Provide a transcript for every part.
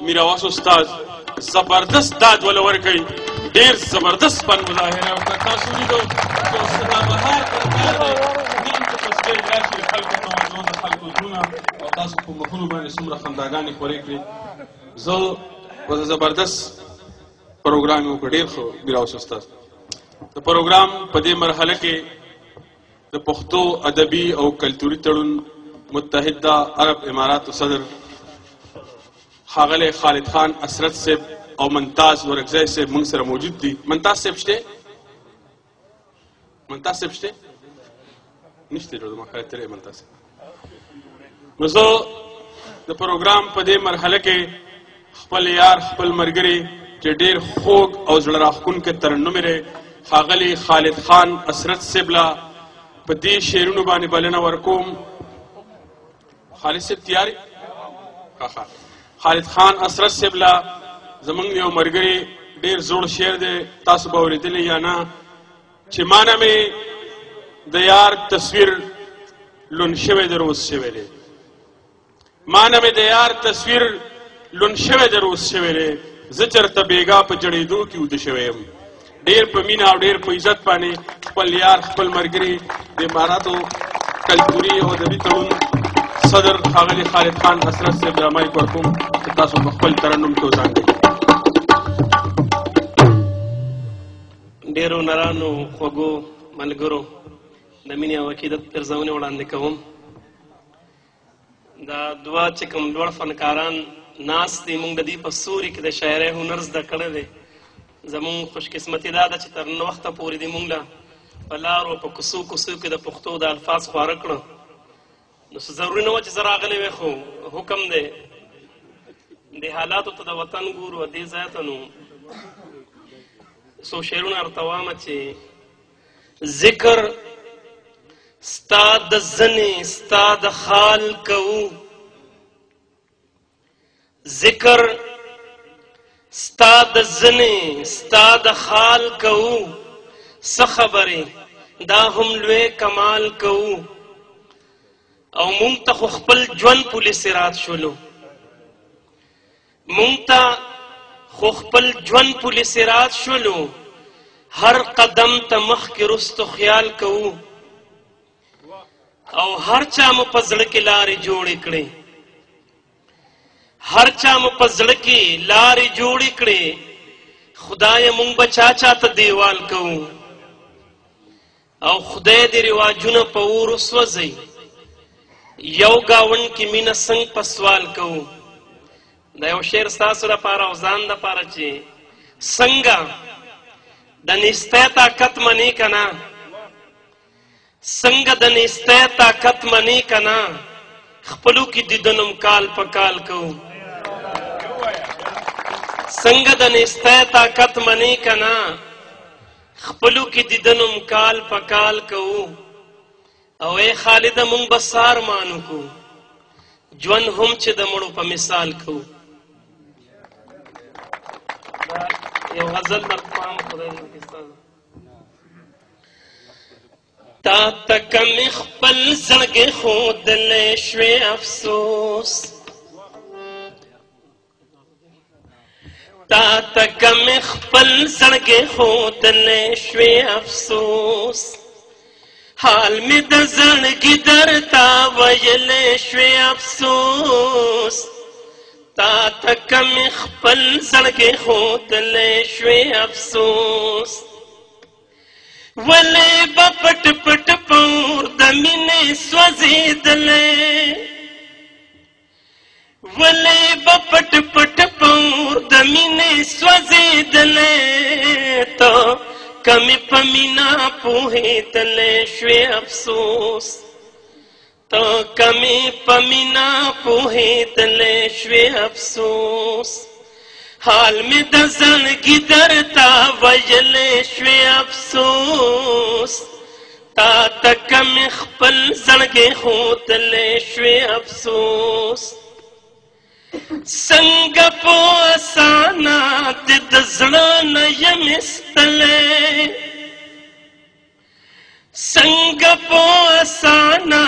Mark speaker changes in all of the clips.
Speaker 1: میراواس استاد زبردست داد ولا ورکوي ډېر زبردست فن مظاهره وکړه. تاسو ولیدو چې استاد بهار پر کار دی نیم چې په سټیج راشي د خلکو توجه د خلکو زړونه او تاسو په مخونو باندې څومره خنداګانې خورې کړې. زه په زبردست پروګرام یې وکړ ډېر ښه میراواس استاد. د پروګرام په دې مرحله کې د پښتو ادبي او کلتوري تړون متحده عرب اماراتو صدر ښاغلی خالد خان اسرت صاحب او ممتاز ورکزی صاحب موږ سره موجود دي. ممتاز صاحب شته؟ ممتاز صاحب شته؟ نشته جوړ ما خیال ترې ممتاز صاحب. نو زه د پروګرام په دې مرحله کې خپل یار خپل ملګري چې ډېر خوږ او زړه راښکونکی ترنم یې ښاغلي خالد خان اسرت صاحب له په دې شعرونو باندې بلنه ورکوم. خالد صاحب تیار یې؟ خالد خان اسرت صاحب له زمونږ یو ملګري ډېر زوړ شعر دی، تاسو به اورېدلی یا نه، چې ما نه مې د یار تصویر لوند شوی دی روز شوی دی. ما نه مې د یار تصویر لوند شوی دی روز شوی دی، زه چېرته بېګا په جړېدو کې وده شوی یم. ډېر په مینه او ډېر په عزت باندې خپل یار خپل ملګري د اماراتو کلتوري او ادبي تړون صدر ښاغلي خالد خان اسرت صاحب ته مایک ورکوم چې تاسو په خپل ترنم کې وځانګئ.
Speaker 2: ډېرو نرانو خوږو ملګرو د مینې او عقیدت ارزونې وړاندې کوم. دا دوه چې کوم لوړ فنکاران ناست دي، موږ د دې په سوري کې د شاعرۍ هنر زده کړی دی. زموږ خوشقسمتي دا ده چې تر نن وخته پورې دې موږ له په لارو په کوڅو کوڅو کې د پښتو د الفاظ خواره کړه. نو څه ضروري نه وه چې زه راغلی وی، خو حکم دی دې حالاتو ته د وطن ګورو. دې ځای ته نو څو شعرونه درته وامه چې ذکر ستا د زنې ستا د خال کوو، ذکر ستا د زنې ستا د خال کوو، څه خبرې دا هم لوی کمال کوو. او مونږ ته خو خپل ژوند پولې سرات شولو، مونږ ته خو خپل ژوند پولې سرات شولو، هر قدم ته مخکې رستو خیال کوو. او هر چا مو په زړه کې لارې جوړې کړې، هر چا مو په زړه کې لارې جوړې کړې، خدای مونږ به چا چا ته دیوال کوو. او خدای دې رواجونه په اور وسوځئ، یو گاون کې مینه څنګه په سوال کوو. دا یو شعر ستاسو لپاره او ځان دپاره چې څنګه د نیستی طاقت منې که نه، څنګه د نیستی طاقت منې که نه، خپلو کې دیدنم کال په کال کوو. څنګه د نیستی طاقت منې که نه، خپلو کې دیدنم کال په کال کوو. او ای خالده مونږ به سار مانو کو، ژوند هم چې د مړو په مثال کوو. یو غزل درته پام خدای دې وکړي. تا ته کمې خپل زړګی ښودلی شوې افسوس، تا ته کمې خپل زړګی ښودلی شوې افسوس، حال می د زړګي درته ویلی شوې افسوس، تا ته کمې خپل زړګی ښودلی شوې افسوس. ولې به پټ پټ په اور د مینې سوځېدلی، ولې به پټ پټ په اور د مینې سوځېدلی، ته کمی په مینا پوهېدلی شوې افسوس، ته کمی په مینا پوهېدلی شوې افسوس. حال می د زړګي درته ویلی شوې افسوس، تا ته کمی خپل زړګی ښودلی شوې افسوس. څنګه په اسانه دې د زړه نه یم ایستلی، څنګه په اسانه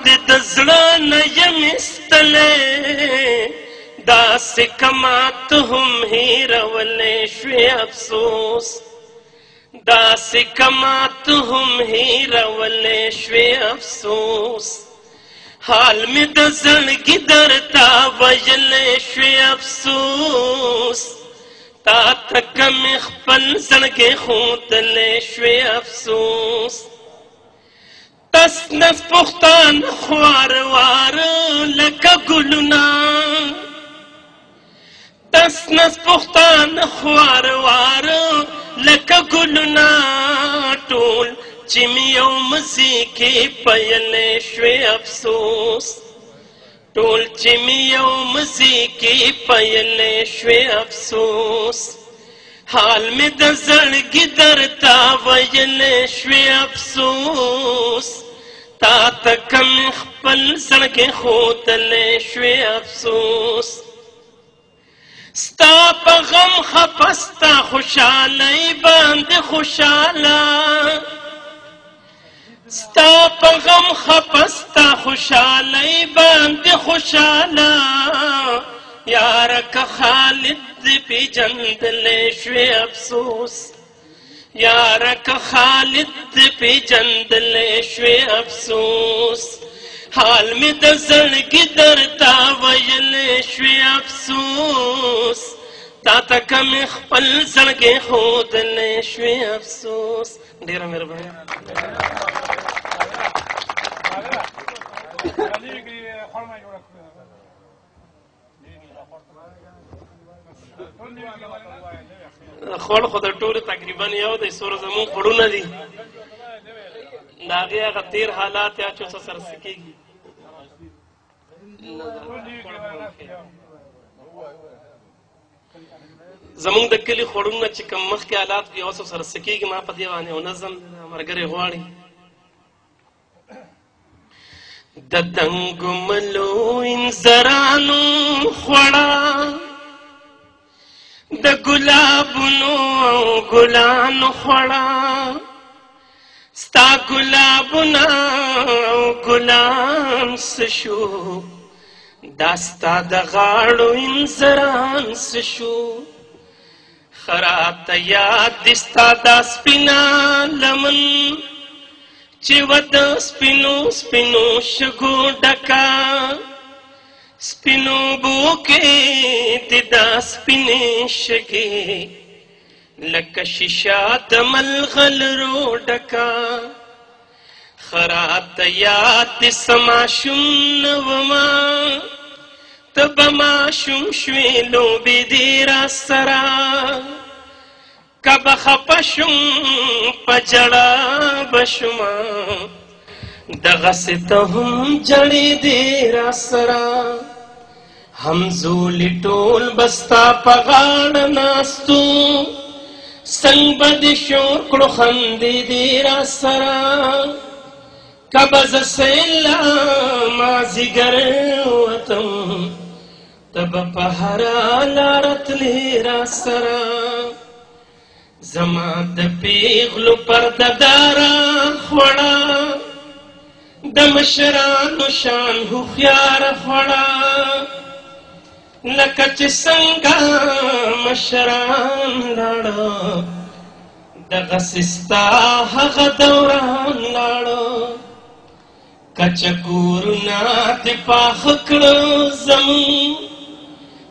Speaker 2: دې د زړه نه یم ایستلی، داسې کمات هم هیرولی شوې افسوس داسې کمات هم هیرولی شوې افسوس حال مې د زړګي درته ویلی شوې افسوس تا ته که مې خپل زړګی ښودلی شوې افسوس تس نس پختان خوار وار لکه ګلونه تس نس پختان خوار وار لکه ګلونه ټول چې مې یو مزي کې پیلی شوې افسوس ټول چې مې یو مزي کې پیلی شوې افسوس حال مې د زړګي درته ویلی شوې افسوس تا ته که مې خپل زړګی ښودلی شوې افسوس ستا په غم خفه ستا خوشحالۍ باندې خوشحاله ستا په غم خفه ستا خوشحالۍ باندې خوشحاله یاره که خالد دې پیژندلی شوې افسوس یاره که خالد دې پیژندلی شوې افسوس حال مې د زړګي درته ویلی شوې افسوس تا ته که مې خپل زړګی ښودلی شوې افسوس ډېره مهرباني خوړ خو د ټولو تقریبا یو دی څومره زمونږ خوړونه دي د هغې هغه تېر حالات یا چې څه سره څه کېږي زمونږ د کلي خوړونه چې کوم مخکې حالات یو څه سره څه کېږي ما په دې باندې یو نظم ملګری غواړي د دنګو ملو انځرانو خوړه د ګلابونو او ګلانو خوړه ستا ګلابونه او ګلان څه شو دا ستا د غاړو انځران څه شو ښه راته یاد دي ستا دا سپینه لمن چې و د سپینو سپینو شګو ډکه سپینو بو کې د دا سپینې شګې لکه شیشه د ملغلرو ډکه ښه راته یاد دي څه ماشوم نه ومه ته به ماشوم شوې لوبې دې راسره که به خفه شم په ژړا به شمه دغسې ته هم جړېدې راسره همزولي ټول به ستا په غاړه ناستو څنګ به دې شور کړو خندې دې راسره که به زه سیله مازدیګر وتم ته به په هره لاره تلې راسره زما د پیغلو پرده داره خوړه د مشرانو شان هوښیاره خوړه لکه چې څنګه مشران لاړه دغسې ستا هغه دوران لاړه کچه کورونه دې پاخه کړه زمون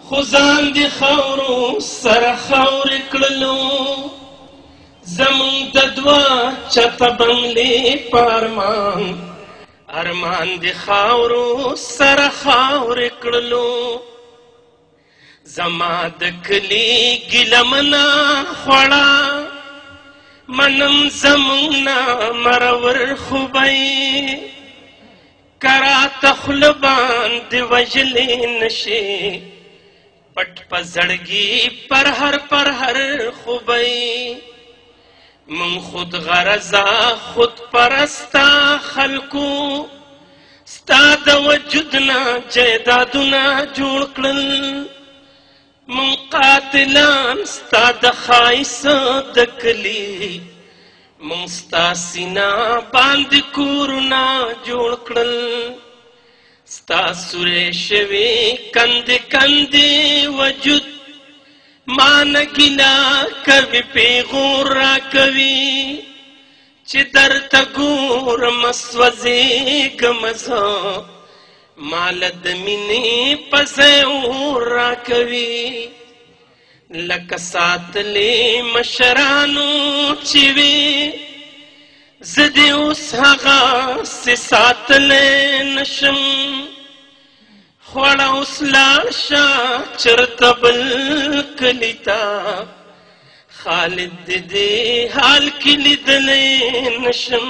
Speaker 2: خو ځان دې خاورو سره خاورې کړلو زمونږ د دوه چته بنګلې په ارمان ارمان دې خاورو سره خاورې کړلو زما د کلي ګیلمنه خوړه منم زمونږ نه مرور خوبی که راته خوله باندې وژلې نشي پټ په زړګي پرهر خوبی من خود غرضه خود پرسته خلکو ستا د وجود نه جیدادونه جوړ کړل من قاتلان ستا د ښایسته د کلي من ستا سینه باندې کورونه جوړ کړل ستا سوری شوی کندې کندې وجود ما نه ګیله کوي پیغور راکوي چې درته ګورم سوځېږم زه ماله د مینې پسې اور راکوي لکه ساتلې مشرانو چې وي زه دې اوس هغسې ساتلی نشم خوړه اوس لاړ شه چېرته بل کلي ته خالد د دې حال کې لیدلی نشم